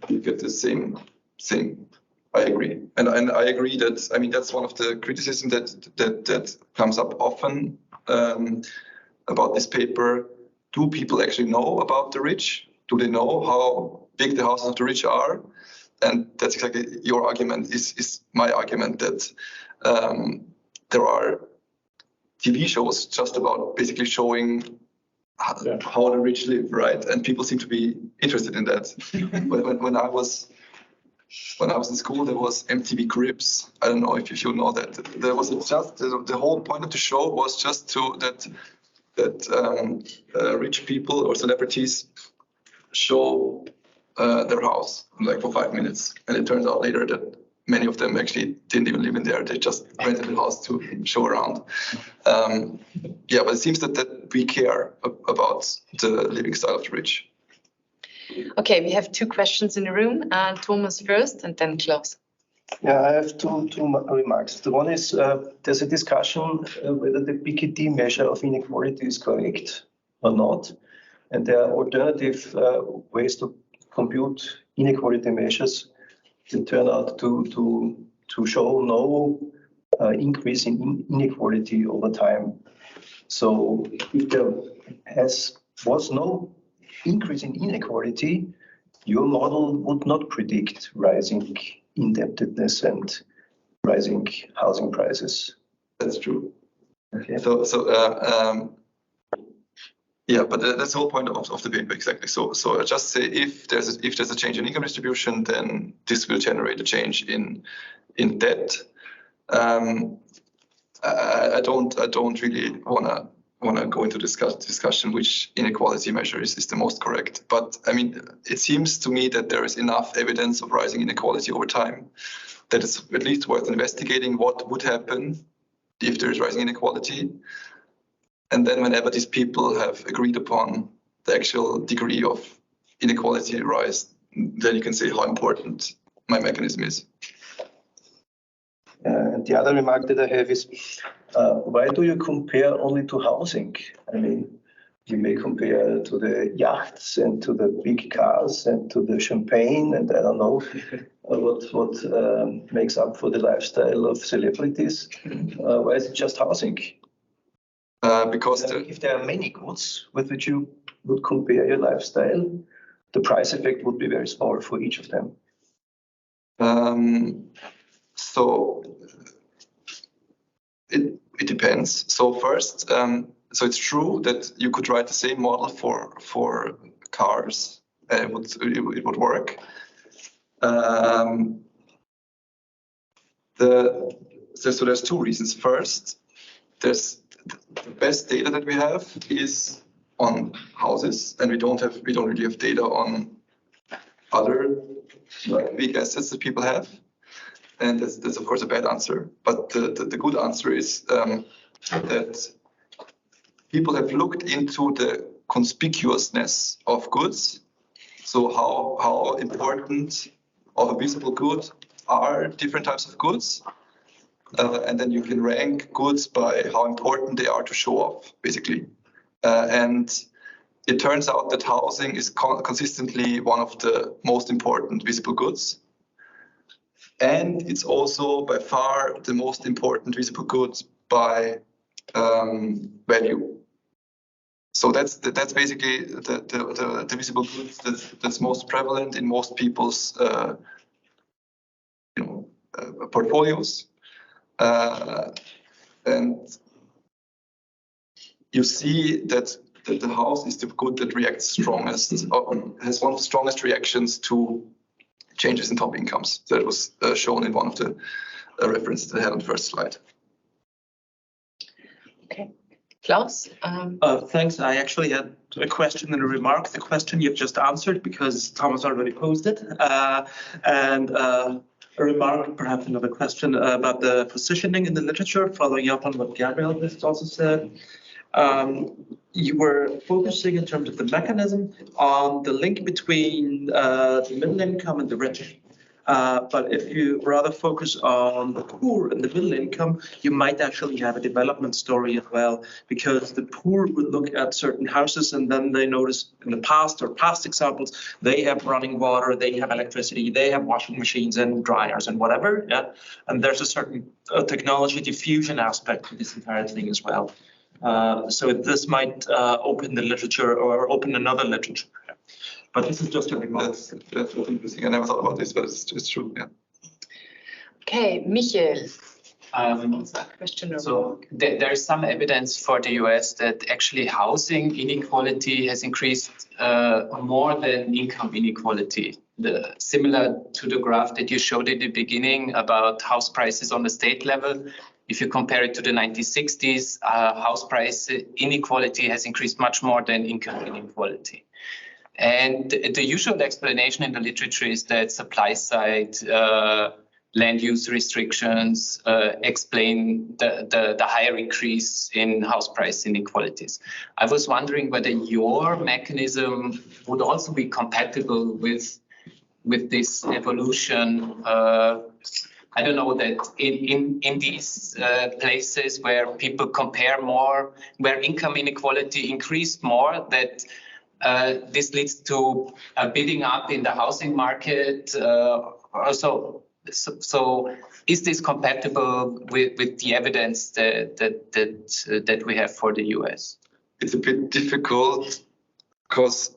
You get the same thing. I agree, and I agree that that's one of the criticisms that comes up often about this paper. Do people actually know about the rich? Do they know how big the houses of the rich are? And that's exactly your argument, is my argument, that there are TV shows just about basically showing how the rich live, right? And people seem to be interested in that. when I was when I was in school, there was MTV Cribs. I don't know if you know that. There was just the whole point of the show was just that rich people or celebrities show their house like for 5 minutes, and it turns out later that many of them actually didn't even live in there. They just rented the house to show around. Yeah, but it seems that we care about the living style of the rich. Okay, we have two questions in the room. Thomas first and then Klaus. Yeah, I have two remarks. The one is there's a discussion whether the PKT measure of inequality is correct or not. And there are alternative ways to compute inequality measures that turn out to show no increase in inequality over time. So if there was no increase in inequality, your model would not predict rising indebtedness and rising housing prices. That's true. Okay. Yeah, but that's the whole point of the paper, exactly. So I just say if there's a change in income distribution, then this will generate a change in debt. I don't really wanna go into discussion which inequality measure is the most correct. But I mean, it seems to me that there is enough evidence of rising inequality over time that it's at least worth investigating what would happen if there is rising inequality. And then whenever these people have agreed upon the actual degree of inequality rise, then you can say how important my mechanism is. And the other remark that I have is, why do you compare only to housing? I mean, you may compare to the yachts and to the big cars and to the champagne and I don't know what makes up for the lifestyle of celebrities. Why is it just housing? Because if there are many goods with which you would compare your lifestyle, the price effect would be very small for each of them. So it depends. So first, so it's true that you could write the same model for cars. It would work. So there's two reasons. First, the best data that we have is on houses, and we don't really have data on other big assets that people have. And that's of course a bad answer. But the good answer is that people have looked into the conspicuousness of goods. So how important of a visible good are different types of goods. And then you can rank goods by how important they are to show off, basically. And it turns out that housing is consistently one of the most important visible goods. And it's also by far the most important visible goods by value. So that's basically the visible goods that's most prevalent in most people's portfolios. And you see that the house is the good that reacts strongest, has one of the strongest reactions to changes in top incomes. That was shown in one of the references I had on the first slide. Okay. Klaus? Thanks. I actually had a question and a remark. The question you've just answered because Thomas already posed it. And a remark, perhaps another question about the positioning in the literature, following up on what Gabriel just also said. You were focusing in terms of the mechanism on the link between the middle income and the rich. But if you rather focus on the poor and the middle income, you might actually have a development story as well, because the poor would look at certain houses and then they notice in the past or past examples, they have running water, they have electricity, they have washing machines and dryers and whatever. Yeah, and there's a certain technology diffusion aspect to this entire thing as well. So this might open the literature or open another literature. But this is just a remark. That's really interesting. I never thought about this, but it's true. Yeah. Okay, Michael. Question So there is some evidence for the US that actually housing inequality has increased more than income inequality. Similar to the graph that you showed at the beginning about house prices on the state level. If you compare it to the 1960s, house price inequality has increased much more than income inequality. And the usual explanation in the literature is that supply side land use restrictions explain the higher increase in house price inequalities. I was wondering whether your mechanism would also be compatible with this evolution. I don't know that in these places where people compare more, where income inequality increased more, that this leads to a bidding up in the housing market also. So is this compatible with the evidence that we have for the US? It's a bit difficult because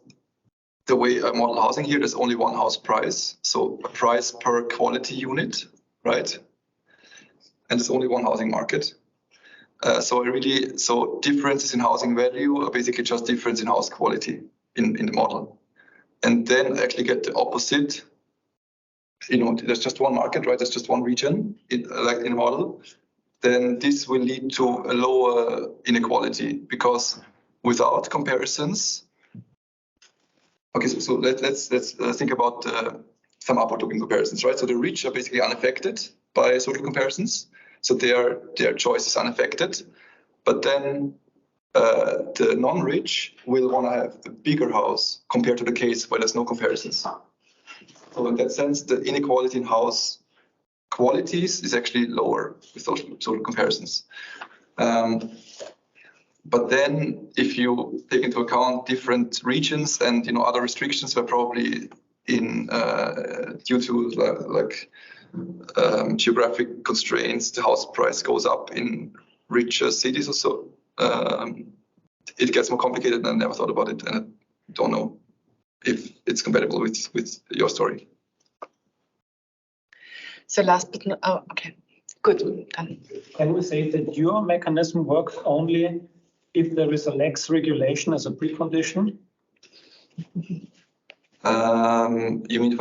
the way I model housing here, there's only one house price. So a price per quality unit, right? And there's only one housing market. So differences in housing value are basically just difference in house quality in the model. And then I actually get the opposite. There's just one market, right? There's just one region, like in the model. Then this will lead to a lower inequality because without comparisons. Okay, so let's think about some upward-looking comparisons, right? So the rich are basically unaffected by social comparisons, so their choice is unaffected. But then the non-rich will want to have a bigger house compared to the case where there's no comparisons. So in that sense, the inequality in house qualities is actually lower with social comparisons. But then if you take into account different regions and other restrictions were probably due to geographic constraints, the house price goes up in richer cities or so. It gets more complicated, and I never thought about it, and I don't know if it's compatible with your story. So last but not, okay, good. Done. Can we say that your mechanism works only if there is a lax regulation as a precondition? You mean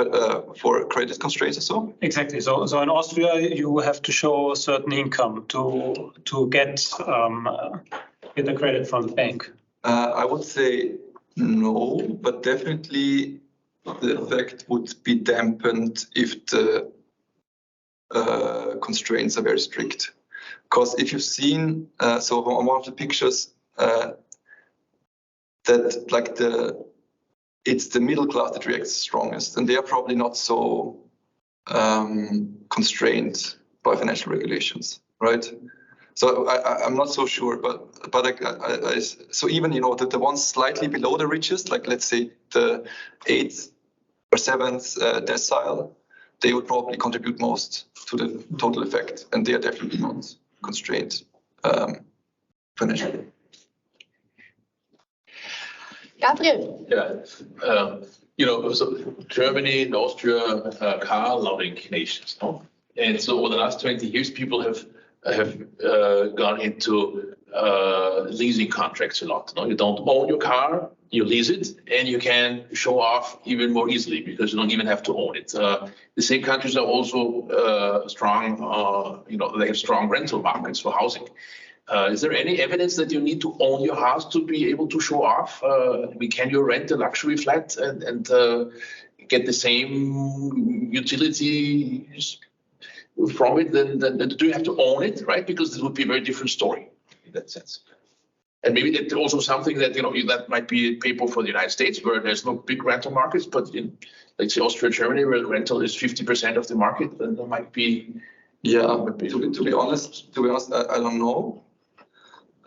for credit constraints or so? Exactly. So in Austria, you have to show a certain income to get a credit from the bank. I would say no, but definitely the effect would be dampened if the constraints are very strict. Because if you've seen, so on one of the pictures, that like it's the middle class that reacts strongest, and they are probably not so constrained by financial regulations, right? So I'm not so sure, but so even the ones slightly below the richest, like let's say the 8th or 7th decile, they would probably contribute most to the total effect, and they are definitely not constrained financially. Gabriel. Yeah, so Germany and Austria car loving nations, no? And so over the last 20 years, people have gone into leasing contracts a lot. No? You don't own your car, you lease it, and you can show off even more easily because you don't even have to own it. The same countries are also strong, they have strong rental markets for housing. Is there any evidence that you need to own your house to be able to show off? Can you rent a luxury flat and get the same utilities from it? Then do you have to own it, right? Because this would be a very different story in that sense. And maybe it's also something that that might be a paper for the United States where there's no big rental markets, but in let's say Austria, Germany, where rental is 50% of the market, then there might be. Yeah, to be honest, I don't know.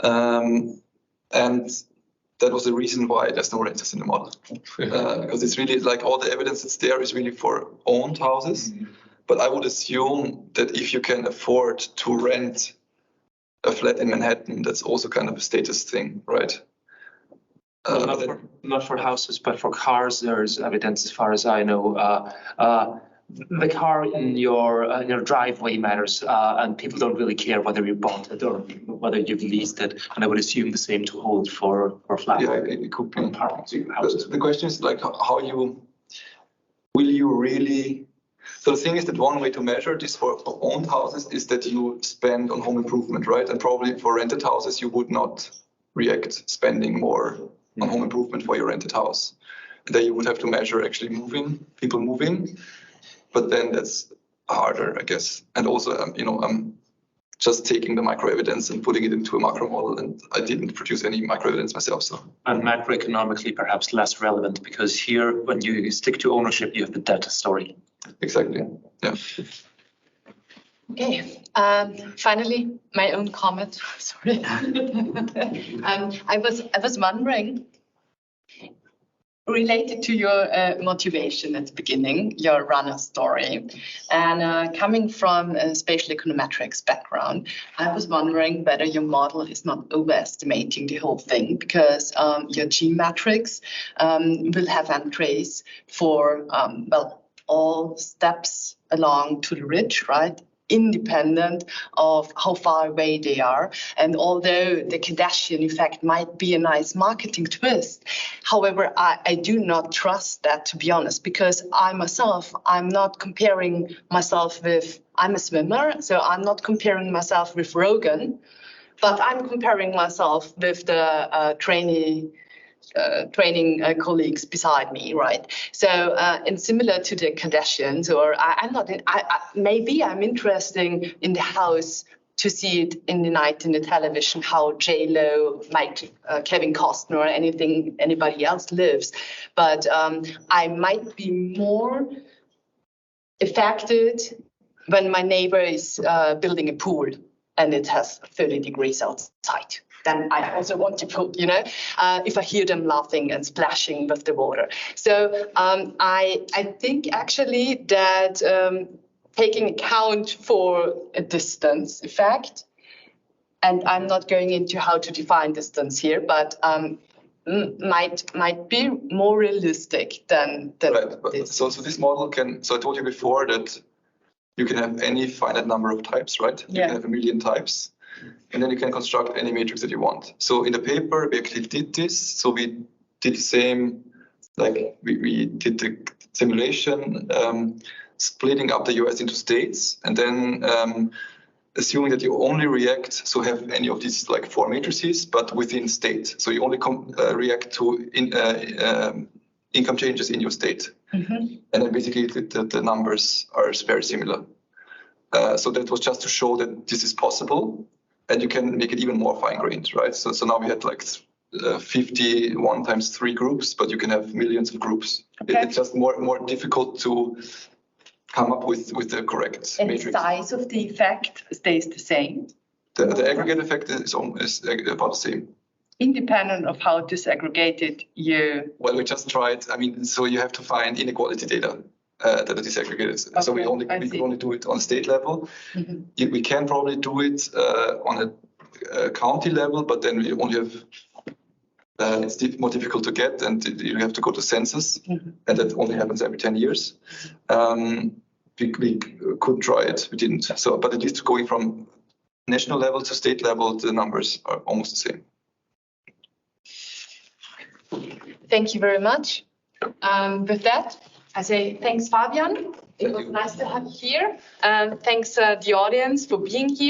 And that was the reason why there's no renters in the model. Because it's really like all the evidence that's there is really for owned houses. Mm-hmm. But I would assume that if you can afford to rent a flat in Manhattan, that's also kind of a status thing, right? Not for houses, but for cars, there's evidence, as far as I know. the car in your driveway matters, and people don't really care whether you bought it or whether you've leased it. And I would assume the same to hold for flat. Yeah, it could be. Houses. The question is like how will you really. So the thing is that one way to measure this for owned houses is that you spend on home improvement, right? And probably for rented houses, you would not react spending more on home improvement for your rented house. And then you would have to measure actually people moving, but then that's harder, I guess. And also, I'm just taking the micro evidence and putting it into a macro model, and I didn't produce any micro evidence myself. So. And macroeconomically, perhaps less relevant because here, when you stick to ownership, you have the data story. Exactly. Yeah. Okay. Finally, my own comment. Sorry. I was wondering, related to your motivation at the beginning, your runner story, and coming from a spatial econometrics background, I was wondering whether your model is not overestimating the whole thing, because your G matrix will have entries for all steps along to the ridge, right? Independent of how far away they are. And although the Kardashian effect might be a nice marketing twist, however, I do not trust that, to be honest, because I'm not comparing myself with, I'm a swimmer, so I'm not comparing myself with Rogan, but I'm comparing myself with the training colleagues beside me, right? So, and similar to the Kardashians, or maybe I'm interested in the house to see it in the night in the television, how J-Lo, Kevin Costner, or anybody else lives. But I might be more affected when my neighbor is building a pool and it has 30 degrees outside. Then I also want to put, if I hear them laughing and splashing with the water. So I think actually that taking account for a distance effect, and I'm not going into how to define distance here, but might be more realistic than right. this. So this model so I told you before that you can have any finite number of types, right? You can have 1 million types. And then you can construct any matrix that you want. So in the paper, we actually did this. So we did the same, like we did the simulation, splitting up the US into states, and then assuming that you only react, so have any of these like 4 matrices, but within state. So you only react to income changes in your state. Mm-hmm. And then basically the numbers are very similar. So that was just to show that this is possible. And you can make it even more fine-grained, right? So now we had like 51 times 3 groups, but you can have millions of groups. Okay. It's just more difficult to come up with the correct matrix. And the size of the effect stays the same? The aggregate effect is about the same. Independent of how disaggregated you... Well, we just tried, so you have to find inequality data. That are disaggregated. Okay, so we can only do it on state level. Mm-hmm. We can probably do it on a county level, but then we only have, it's more difficult to get, and you have to go to census, mm-hmm. and that only happens every 10 years. We could try it, we didn't. So, but at least going from national level to state level, the numbers are almost the same. Thank you very much. With that, I say thanks, Fabian. It was nice to have you here. Thanks the audience for being here.